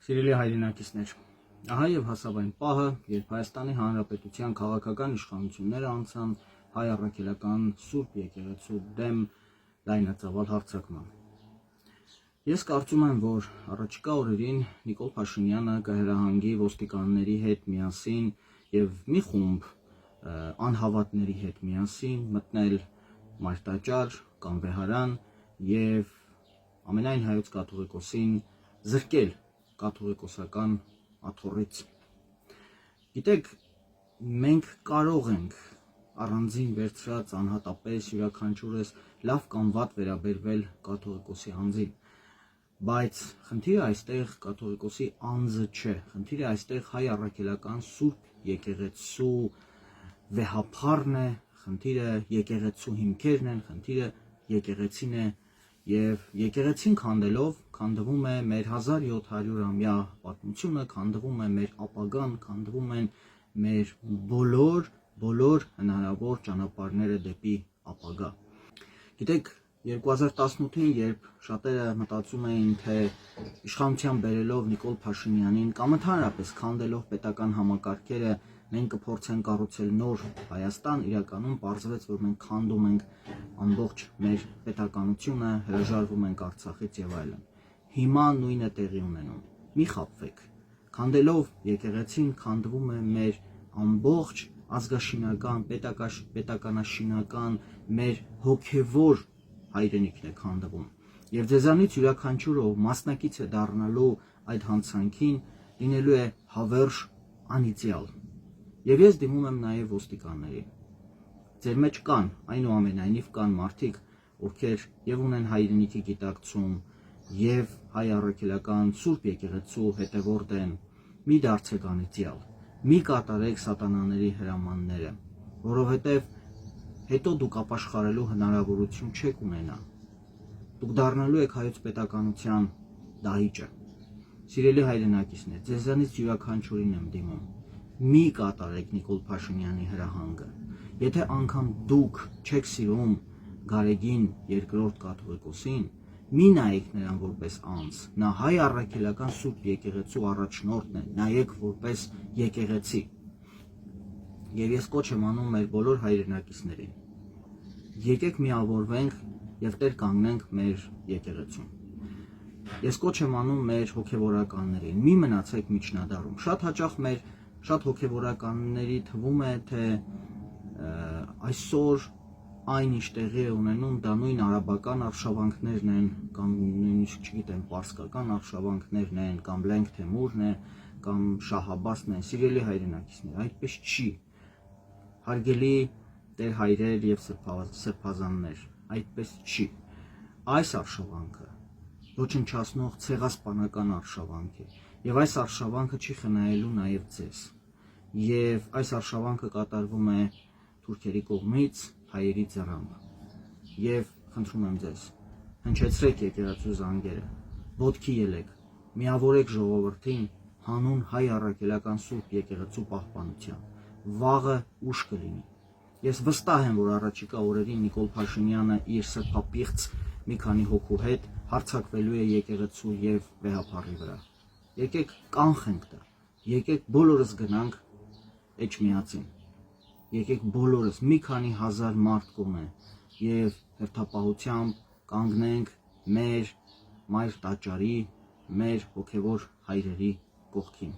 Սիրելի հայրենակիցներ, ահա եւ հասավ այն պահը, երբ Հայաստանի Հանրապետության քաղաքական իշխանությունները անցան հայ առաքելական Սուրբ եկեղեցու դեմ լայնածավալ հարձակման։ Ես կարծում եմ, որ առաջիկա օրերին Նիկոլ Փաշինյանը կհրահանգի ոստիկանների հետ միասին եւ մի խումբ անհավատների հետ միասին մտնել Մարտաճար կամ Վեհարան եւ ամենայն հայոց կաթողիկոսին զրկել կաթողիկոսական աթոռից։ Գիտեք, մենք կարող ենք առանձին վերցրած անհատապես յուրաքանչյուրս լավ կամ վատ վերաբերվել կաթողիկոսի անձին, բայց խնդիրը այստեղ կաթողիկոսի անձը չէ, խնդիրը այստեղ հայ առաքելական Սուրբ եկեղեցու վեհափառն է, խնդիրը եկեղեցու հիմքերն են, խնդիրը եկեղեցին է եւ եկեղեցին քանդելով քանդվում է մեր 1700-ամյա պատմությունը, քանդվում է մեր ապագան, քանդվում են մեր բոլոր հնարավոր ճանապարհները դեպի ապագա։ Գիտեք, 2018-ին, երբ շատերը մտածում էին, թե իշխանության բերելով Նիկոլ Փաշինյանին կամ ընդհանրապես քանդելով պետական համակարգերը մենք կփորձենք կառուցել նոր Հայաստան, իրականում պարզվեց, որ մենք քանդում ենք ամբողջ մեր պետականությունը, հրաժարվում ենք Արցախից եւ այլն։ Հիմա նույնը տեղի ունենում։ Մի խաբվեք։ Քանդելով եկեղեցին քանդվում է մեր ամբողջ ազգաշինական, պետականաշինական, մեր հոգևոր հայրենիքն է քանդվում։ Եվ ձեզանից յուրաքանչյուրը, ով մասնակից է դառնալու այդ հանցանքին, լինելու է հավերժ անիծյալ։ Եվ ես դիմում եմ նաև ոստիկաններին։ Ձեր մեջ կան, այնուամենայնիվ կան մարդիկ, ովքեր եւ ունեն հայրենիքի գիտակցում, եւ հայ առաքելական Սուրբ եկեղեցու հետևորդ են, մի դարձեք անիծյալ, մի կատարեք սատանաների հրամանները, որովհետեւ հետո դուք ապաշխարելու հնարավորություն չեք ունենա։ Դուք դառնալու եք հայոց պետականության դահիճը։ Սիրելի հայրենակիցներ, ձեզանից յուրաքանչյուրին եմ դիմում, մի կատարեք Նիկոլ Փաշինյանի հրահանգը։ Եթե անգամ դուք չեք սիրում Գարեգին II կաթողիկոսին, մի նայեք նրան որպես անձ, նա հայ առաքելական Սուրբ եկեղեցու առաջնորդն է, նայեք որպես եկեղեցի։ Եվ ես կոչ եմ անում մեր բոլոր հայրենակիցներին։ Եկեք միավորվենք եւ տեր կանգնենք մեր եկեղեցուն։ Ես կոչ եմ անում մեր հոգեվորականներին, մի մնացեք միջնադարում։ Շատ հաճախ մեր շատ հոգեվորականների թվում է, թե այսօր այն ինչ տեղի է ունենում, դա նույն արաբական արշավանքներն են, կամ նույնիսկ չգիտեմ, պարսկական արշավանքներն են, կամ Լենք Թեմուրն է, կամ Շահ Աբբասն է։ Սիրելի հայրենակիցներ, այդպես չի։ Հարգելի տեր հայրեր եւ սրբազաններ, այդպես չի։ Այս արշավանքը ոչնչացնող ցեղասպանական արշավանք է, եւ այս արշավանքը չի խնայելու նաեւ ձեզ։ Եվ այս արշավանքը կատարվում է թուրքերի կողմից հայերի ձեռամբ։ Եվ խնդրում եմ ձեզ, հնչեցրեք եկեղեցու զանգերը, ոտքի ելեք, միավորեք ժողովրդին հանուն հայ առաքելական Սուրբ եկեղեցու պահպանության։ Վաղը ուշ կլինի։ Ես վստահ եմ, որ առաջիկա օրերին Նիկոլ Փաշինյանը իր սրբապիղծ մի քանի հոգու հետ հարձակվելու է եկեղեցու եւ վեհափառի վրա։ Եկեք կանխենք դա։ Եկեք բոլորս գնանք Էջմիածին։ Եկեք բոլորս մի քանի հազար մարդ կողմը եւ հերթապահությամբ կանգնենք մեր մայր տաճարի, մեր հոգևոր հայրերի կողքին։